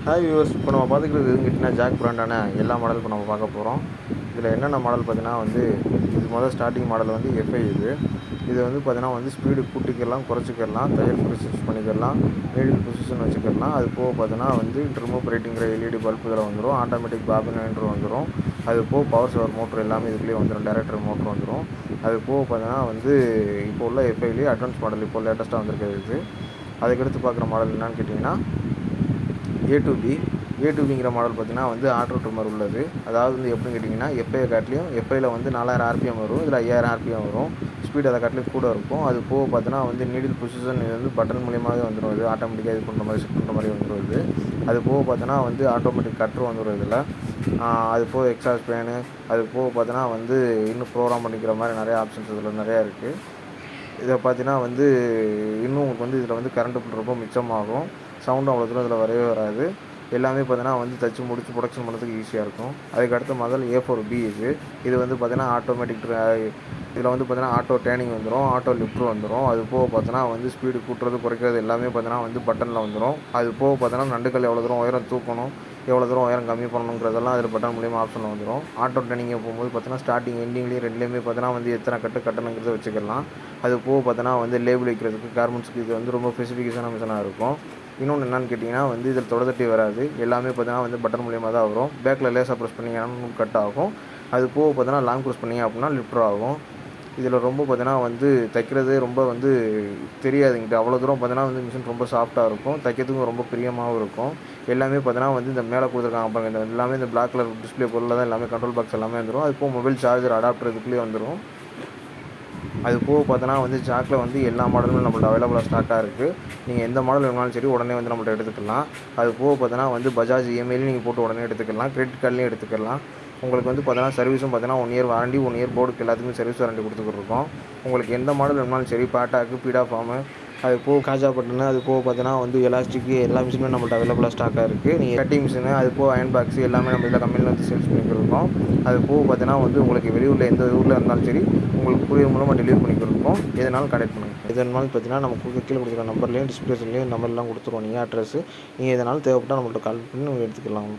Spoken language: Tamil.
ஹாய் வியூவர்ஸ், இப்போ நம்ம பார்த்துக்கிறது எதுன்னு கேட்டிங்கன்னா ஜாக் பிராண்டான எல்லா மாடல் இப்போ நம்ம பார்க்க போகிறோம். இதில் என்னென்ன மாடல் பார்த்தீங்கன்னா இது ஸ்டார்டிங் மாடல் எஃப்ஐ இது பார்த்தீங்கன்னா ஸ்பீடு கூட்டிக்கலாம், குறைச்சிக்கலாம், தையல் ப்ரொசஸ் பண்ணிக்கலாம், நீடில் பொசிஷன் வச்சுக்கலாம். அது போக பார்த்தீங்கன்னா ரிமூவ் ரேட்டிங்கிற எல்இடி பல்ப் இதில் வந்துடும். ஆட்டோமேட்டிக் பாபின் வைண்டர் வந்துடும். அது போக பவர் சேவர் மோட்ரு எல்லாமே இதுக்குள்ளேயே வந்துடும். டைரக்டர் மோட்ரு வந்துடும். அது போக பார்த்தீங்கன்னா இப்போ உள்ள எஃப்ஐலேயே அட்வான்ஸ் மாடல் இப்போ லேட்டஸ்ட்டாக வந்திருக்கிறது இது. அதுக்கடுத்து பார்க்குற மாடல் என்னன்னு கேட்டிங்கன்னா ஏ2பிங்கிற மாடல் பார்த்தீங்கன்னா ஆட்டோ ட்ரிம்மர் உள்ளது. அதாவது எப்படின்னு கேட்டிங்கன்னா எஃப்ஐயை காட்டிலையும் எஃப்ஐயில் 4000 ஆர்பிஎம் வரும், இதில் 5000 ஆர்பிஎம் வரும். ஸ்பீடு அதை காட்டிலும் கூட இருக்கும். அது போக பார்த்தீங்கன்னா நீடில் பொசிஷன் இது பட்டன் மூலியமாகவே வந்துடும். இது ஆட்டோமேட்டிக்காக இது பண்ணுற மாதிரி செட் பண்ணுற மாதிரி வந்துடும் இது. அது போக பார்த்தீங்கன்னா ஆட்டோமேட்டிக் கட்ரு வந்துடும் இதில். அது போக எக்ஸாஸ்ட் ஃபேனு, அது போக பார்த்தீங்கன்னா இன்னும் ப்ரோக்ராம் பண்ணிக்கிற மாதிரி நிறைய ஆப்ஷன்ஸ் இதில் நிறையா இருக்குது. இதை பார்த்தீங்கன்னா இன்னும் உங்களுக்கு இதில் கரண்ட் பில் ரொம்ப மிச்சமாகும். சவுண்டும் அவ்வளோ தூரம் இதில் வரவே வராது. எல்லாமே பார்த்தீங்கன்னா தச்சு முடிச்சு ப்ரொடக்ஷன் பண்ணுறதுக்கு ஈஸியாக இருக்கும். அதுக்கு அடுத்த மாடல் A4B இது பார்த்தீங்கன்னா ஆட்டோமேட்டிக் இதில் பார்த்தீங்கன்னா ஆட்டோ டேர்னிங் வந்துடும், ஆட்டோ லிஃப்ட்ரு வந்துடும். அது போக பார்த்தீங்கன்னா ஸ்பீடு கூட்டுறது குறைக்கிறது எல்லாமே பார்த்தீங்கன்னா பட்டனில் வந்துடும். அது போக பார்த்தீங்கன்னா நண்டுக்கல் எவ்வளோ தூரம் உயரம் தூக்கணும், எவ்வளோ தூரம் உயரம் கம்மி பண்ணணுங்கிறதெல்லாம் அதில் பட்டன் மூலியமாக ஆப்ஷனில் வந்துடும். ஆட்டோ டேர்னிங்கை போகும்போது பார்த்தீங்கன்னா ஸ்டார்டிங் எண்டிங்லேயும் ரெண்டுலேயுமே பார்த்தீங்கன்னா எத்தனை கட்டணுங்கிறத வச்சுக்கலாம். அது போக பார்த்தீங்கன்னா லேபிள் வைக்கிறதுக்கு கார்மெண்ட்ஸுக்கு இது ரொம்ப ஸ்பெசிஃபிகேஷனான மிஷனாக இருக்கும். இன்னொன்று என்னென்னு கேட்டிங்கன்னா இதில் தொடர்தட்டி வராது. எல்லாமே பார்த்தீங்கன்னா பட்டன் மூலியமாக தான் வரும். பேக்கில் லேசாக ப்ரெஸ் பண்ணிங்கன்னா கட் ஆகும். அது போக பார்த்தீங்கன்னா லாங் ப்ரெஸ் பண்ணிங்க அப்படின்னா லிஃப்டர் ஆகும். இதில் ரொம்ப பார்த்தீங்கன்னா தைக்கிறது ரொம்ப தெரியாதுங்கிட்ட அவ்வளோ தூரம் பார்த்தீங்கன்னா மிஷின் ரொம்ப சாஃப்ட்டாக இருக்கும். தைக்கிறதுக்கும் ரொம்ப பிரியமாகவும் இருக்கும். எல்லாமே பார்த்தீங்கன்னா இந்த மேலே கொடுத்துருக்காங்க பாருங்கள், இந்த எல்லாமே இந்த பிளாக் கலர் டிஸ்பிளே பொருளில் தான் எல்லாமே கண்ட்ரோல் பாக்ஸ் எல்லாமே வந்துடும். அது போக மொபைல் சார்ஜர் அடாப்டர் இதுக்குள்ளேயே வந்துடும். அது போக பார்த்தோன்னா ஜாக்கில் எல்லா மாடலுமே நம்மள்ட்ட அவைலபிளாக ஸ்டாக்காக இருக்குது. நீங்கள் எந்த மாடல் வேணாலும் சரி உடனே நம்மள்ட்ட எடுத்துக்கலாம். அது போக பார்த்தோன்னா பஜாஜ் இஎம்ஐலையும் நீங்கள் போட்டு உடனே எடுத்துக்கலாம், கிரெடிட் கார்ட்லேயும் எடுத்துக்கலாம். உங்களுக்கு பார்த்தோன்னா சர்வீஸும் பார்த்தோன்னா 1 இயர் வாரண்டி, 1 இயர் போர்டுக்கு எல்லாத்துக்குமே சர்வீஸ் வாரண்டி கொடுத்துக்கிட்ருக்கோம். உங்களுக்கு எந்த மாடல் வேணாலும் சரி, பாட்டாக்கு, பீடா ஃபார்மு, அது போக காஜா பட்டனு, அது போக பார்த்தோன்னா எலாஸ்டிக்கு எல்லா மிஷினுமே நம்மள்ட்ட அவைலபிளாக ஸ்டாக்காக இருக்குது. நீங்கள் கட்டிங் மிஷினு, அது போக அயன் பாக்ஸ் எல்லாமே நம்ம இதில் கம்பெனியில் சேல்ஸ் பண்ணிக்கிருக்கோம். அது போக பார்த்தோன்னா உங்களுக்கு வெளியூரில் எந்த ஊரில் இருந்தாலும் சரி உங்களுக்கு கூரியர் மூலமாக டெலிவரி பண்ணிக்கிருக்கோம். எதனாலும் கான்டெக்ட் பண்ணுங்கள். எதனாலும் பார்த்தீங்கன்னா நம்ம கீழே கொடுக்குற நம்பர்லேயும் டிஸ்பிளேஸ்லேயும் நம்பர்லாம் கொடுத்துருவோம். நீங்கள் அட்ரஸ் நீங்கள் எதனாலும் தேவைப்பட்டால் நம்மள்ட்ட கால் பண்ணி எடுத்துக்கலாம்.